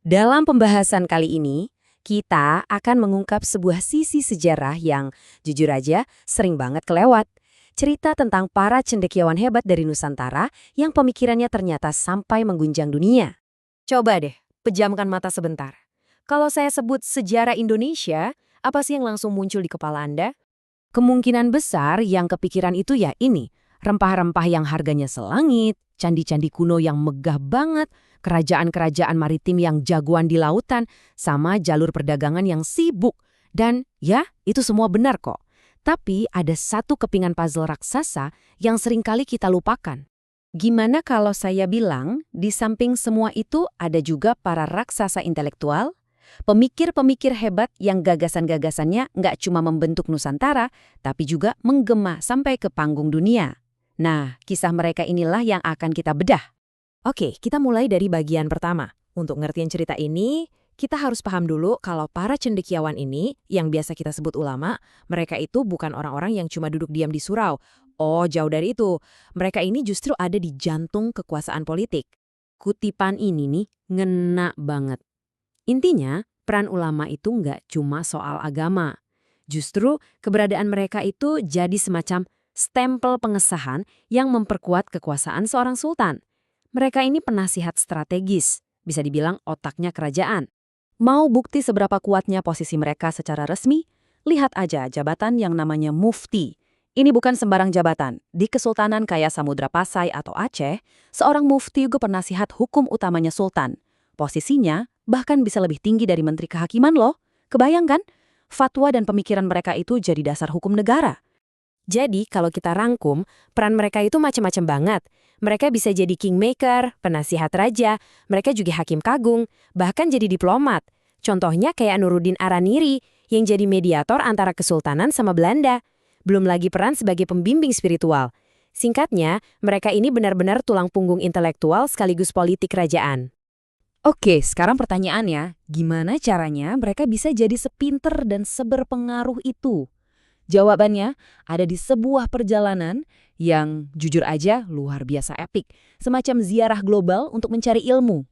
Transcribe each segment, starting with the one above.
Dalam pembahasan kali ini, kita akan mengungkap sebuah sisi sejarah yang, jujur aja, sering banget kelewat. Cerita tentang para cendekiawan hebat dari Nusantara yang pemikirannya ternyata sampai mengguncang dunia. Coba deh, pejamkan mata sebentar. Kalau saya sebut sejarah Indonesia, apa sih yang langsung muncul di kepala Anda? Kemungkinan besar yang kepikiran itu ya ini, rempah-rempah yang harganya selangit, candi-candi kuno yang megah banget, kerajaan-kerajaan maritim yang jagoan di lautan, sama jalur perdagangan yang sibuk. Dan ya, itu semua benar kok. Tapi ada satu kepingan puzzle raksasa yang seringkali kita lupakan. Gimana kalau saya bilang, di samping semua itu ada juga para raksasa intelektual? Pemikir-pemikir hebat yang gagasan-gagasannya nggak cuma membentuk Nusantara, tapi juga menggema sampai ke panggung dunia. Nah, kisah mereka inilah yang akan kita bedah. Oke, kita mulai dari bagian pertama. Untuk ngertiin cerita ini, kita harus paham dulu kalau para cendekiawan ini, yang biasa kita sebut ulama, mereka itu bukan orang-orang yang cuma duduk diam di surau. Oh, jauh dari itu. Mereka ini justru ada di jantung kekuasaan politik. Kutipan ini nih, ngena banget. Intinya, peran ulama itu nggak cuma soal agama. Justru, keberadaan mereka itu jadi semacam stempel pengesahan yang memperkuat kekuasaan seorang sultan. Mereka ini penasihat strategis, bisa dibilang otaknya kerajaan. Mau bukti seberapa kuatnya posisi mereka secara resmi? Lihat aja jabatan yang namanya mufti. Ini bukan sembarang jabatan. Di Kesultanan kayak Samudra Pasai atau Aceh, seorang mufti juga penasihat hukum utamanya sultan. Posisinya bahkan bisa lebih tinggi dari Menteri Kehakiman loh. Kebayang kan? Fatwa dan pemikiran mereka itu jadi dasar hukum negara. Jadi kalau kita rangkum, peran mereka itu macam-macam banget. Mereka bisa jadi kingmaker, penasihat raja, mereka juga hakim kagung, bahkan jadi diplomat. Contohnya kayak Nuruddin Araniri yang jadi mediator antara Kesultanan sama Belanda. Belum lagi peran sebagai pembimbing spiritual. Singkatnya, mereka ini benar-benar tulang punggung intelektual sekaligus politik kerajaan. Oke, sekarang pertanyaannya, gimana caranya mereka bisa jadi sepinter dan seberpengaruh itu? Jawabannya ada di sebuah perjalanan yang jujur aja luar biasa epik, semacam ziarah global untuk mencari ilmu.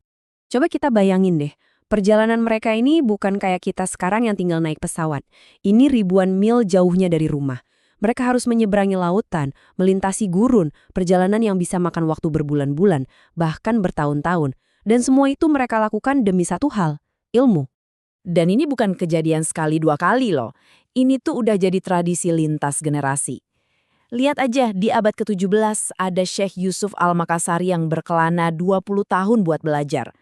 Coba kita bayangin deh, perjalanan mereka ini bukan kayak kita sekarang yang tinggal naik pesawat. Ini ribuan mil jauhnya dari rumah. Mereka harus menyeberangi lautan, melintasi gurun, perjalanan yang bisa makan waktu berbulan-bulan, bahkan bertahun-tahun. Dan semua itu mereka lakukan demi satu hal, ilmu. Dan ini bukan kejadian sekali dua kali loh. Ini tuh udah jadi tradisi lintas generasi. Lihat aja, di abad ke-17 ada Syekh Yusuf Al-Makassari yang berkelana 20 tahun buat belajar.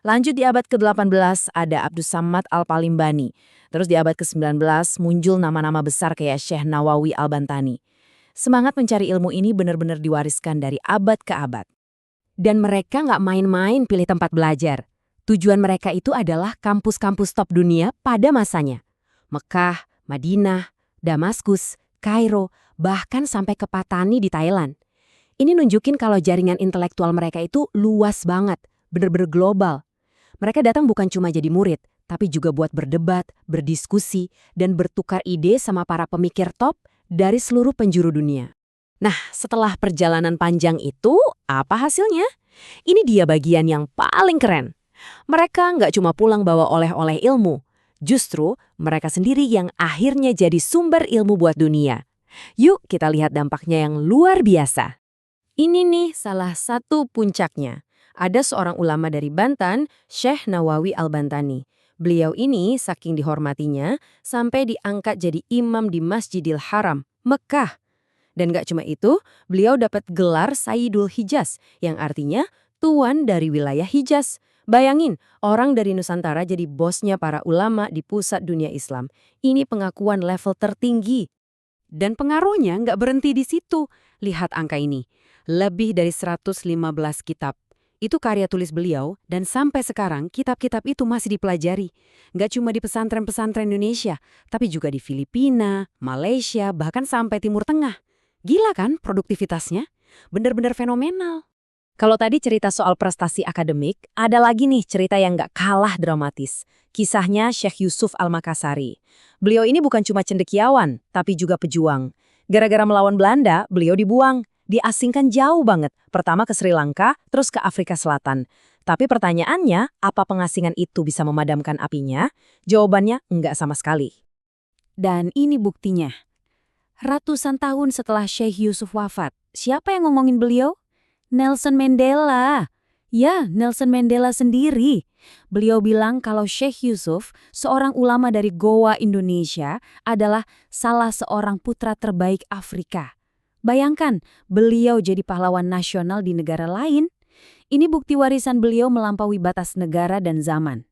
Lanjut di abad ke-18 ada Abdus Samad Al-Palimbani. Terus di abad ke-19 muncul nama-nama besar kayak Syekh Nawawi Al-Bantani. Semangat mencari ilmu ini benar-benar diwariskan dari abad ke abad. Dan mereka nggak main-main pilih tempat belajar. Tujuan mereka itu adalah kampus-kampus top dunia pada masanya. Mekah, Madinah, Damaskus, Kairo, bahkan sampai ke Patani di Thailand. Ini nunjukin kalau jaringan intelektual mereka itu luas banget, bener-bener global. Mereka datang bukan cuma jadi murid, tapi juga buat berdebat, berdiskusi, dan bertukar ide sama para pemikir top dari seluruh penjuru dunia. Nah, setelah perjalanan panjang itu, apa hasilnya? Ini dia bagian yang paling keren. Mereka nggak cuma pulang bawa oleh-oleh ilmu, justru mereka sendiri yang akhirnya jadi sumber ilmu buat dunia. Yuk kita lihat dampaknya yang luar biasa. Ini nih salah satu puncaknya. Ada seorang ulama dari Banten, Syekh Nawawi Al-Bantani. Beliau ini saking dihormatinya sampai diangkat jadi imam di Masjidil Haram, Mekah. Dan gak cuma itu, beliau dapat gelar Sayyidul Hijaz, yang artinya tuan dari wilayah Hijaz. Bayangin, orang dari Nusantara jadi bosnya para ulama di pusat dunia Islam. Ini pengakuan level tertinggi. Dan pengaruhnya nggak berhenti di situ. Lihat angka ini, lebih dari 115 kitab. Itu karya tulis beliau, dan sampai sekarang kitab-kitab itu masih dipelajari. Nggak cuma di pesantren-pesantren Indonesia, tapi juga di Filipina, Malaysia, bahkan sampai Timur Tengah. Gila kan produktivitasnya? Bener-bener fenomenal. Kalau tadi cerita soal prestasi akademik, ada lagi nih cerita yang nggak kalah dramatis. Kisahnya Syekh Yusuf Al-Makassari. Beliau ini bukan cuma cendekiawan, tapi juga pejuang. Gara-gara melawan Belanda, beliau dibuang. diasingkan jauh banget. Pertama ke Sri Lanka, terus ke Afrika Selatan. Tapi pertanyaannya, apa pengasingan itu bisa memadamkan apinya? Jawabannya enggak sama sekali. Dan ini buktinya. Ratusan tahun setelah Sheikh Yusuf wafat, siapa yang ngomongin beliau? Nelson Mandela. Ya, Nelson Mandela sendiri. Beliau bilang kalau Sheikh Yusuf, seorang ulama dari Goa, Indonesia, adalah salah seorang putra terbaik Afrika. Bayangkan, beliau jadi pahlawan nasional di negara lain. Ini bukti warisan beliau melampaui batas negara dan zaman.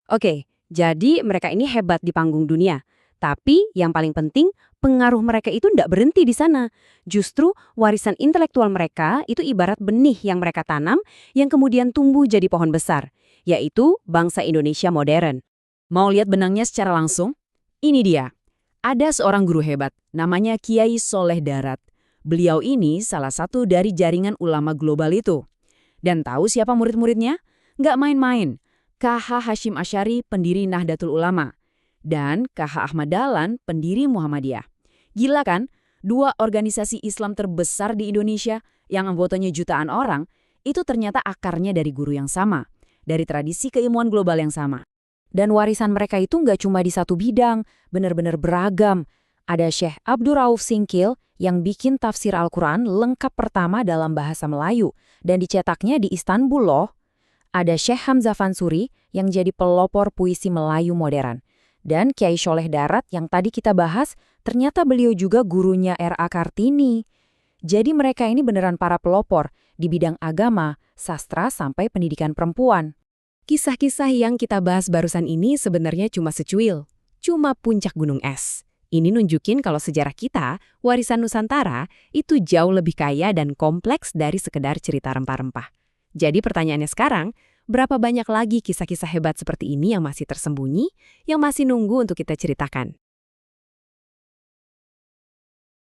Oke, jadi mereka ini hebat di panggung dunia. Tapi yang paling penting, pengaruh mereka itu tidak berhenti di sana. Justru warisan intelektual mereka itu ibarat benih yang mereka tanam yang kemudian tumbuh jadi pohon besar, yaitu bangsa Indonesia modern. Mau lihat benangnya secara langsung? Ini dia. Ada seorang guru hebat, namanya Kiai Soleh Darat. Beliau ini salah satu dari jaringan ulama global itu. Dan tahu siapa murid-muridnya? Nggak main-main. KH Hashim Asy'ari, pendiri Nahdlatul Ulama. Dan KH Ahmad Dahlan, pendiri Muhammadiyah. Gila kan? Dua organisasi Islam terbesar di Indonesia yang anggotanya jutaan orang, itu ternyata akarnya dari guru yang sama, dari tradisi keilmuan global yang sama. Dan warisan mereka itu nggak cuma di satu bidang, benar-benar beragam. Ada Syekh Abdul Rauf Singkil yang bikin tafsir Al-Quran lengkap pertama dalam bahasa Melayu, dan dicetaknya di Istanbul loh. Ada Syekh Hamzah Fansuri yang jadi pelopor puisi Melayu modern. Dan Kiai Soleh Darat yang tadi kita bahas, ternyata beliau juga gurunya R.A. Kartini. Jadi mereka ini beneran para pelopor di bidang agama, sastra, sampai pendidikan perempuan. Kisah-kisah yang kita bahas barusan ini sebenarnya cuma secuil, cuma puncak gunung es. Ini nunjukin kalau sejarah kita, warisan Nusantara, itu jauh lebih kaya dan kompleks dari sekedar cerita rempah-rempah. Jadi pertanyaannya sekarang, berapa banyak lagi kisah-kisah hebat seperti ini yang masih tersembunyi, yang masih nunggu untuk kita ceritakan?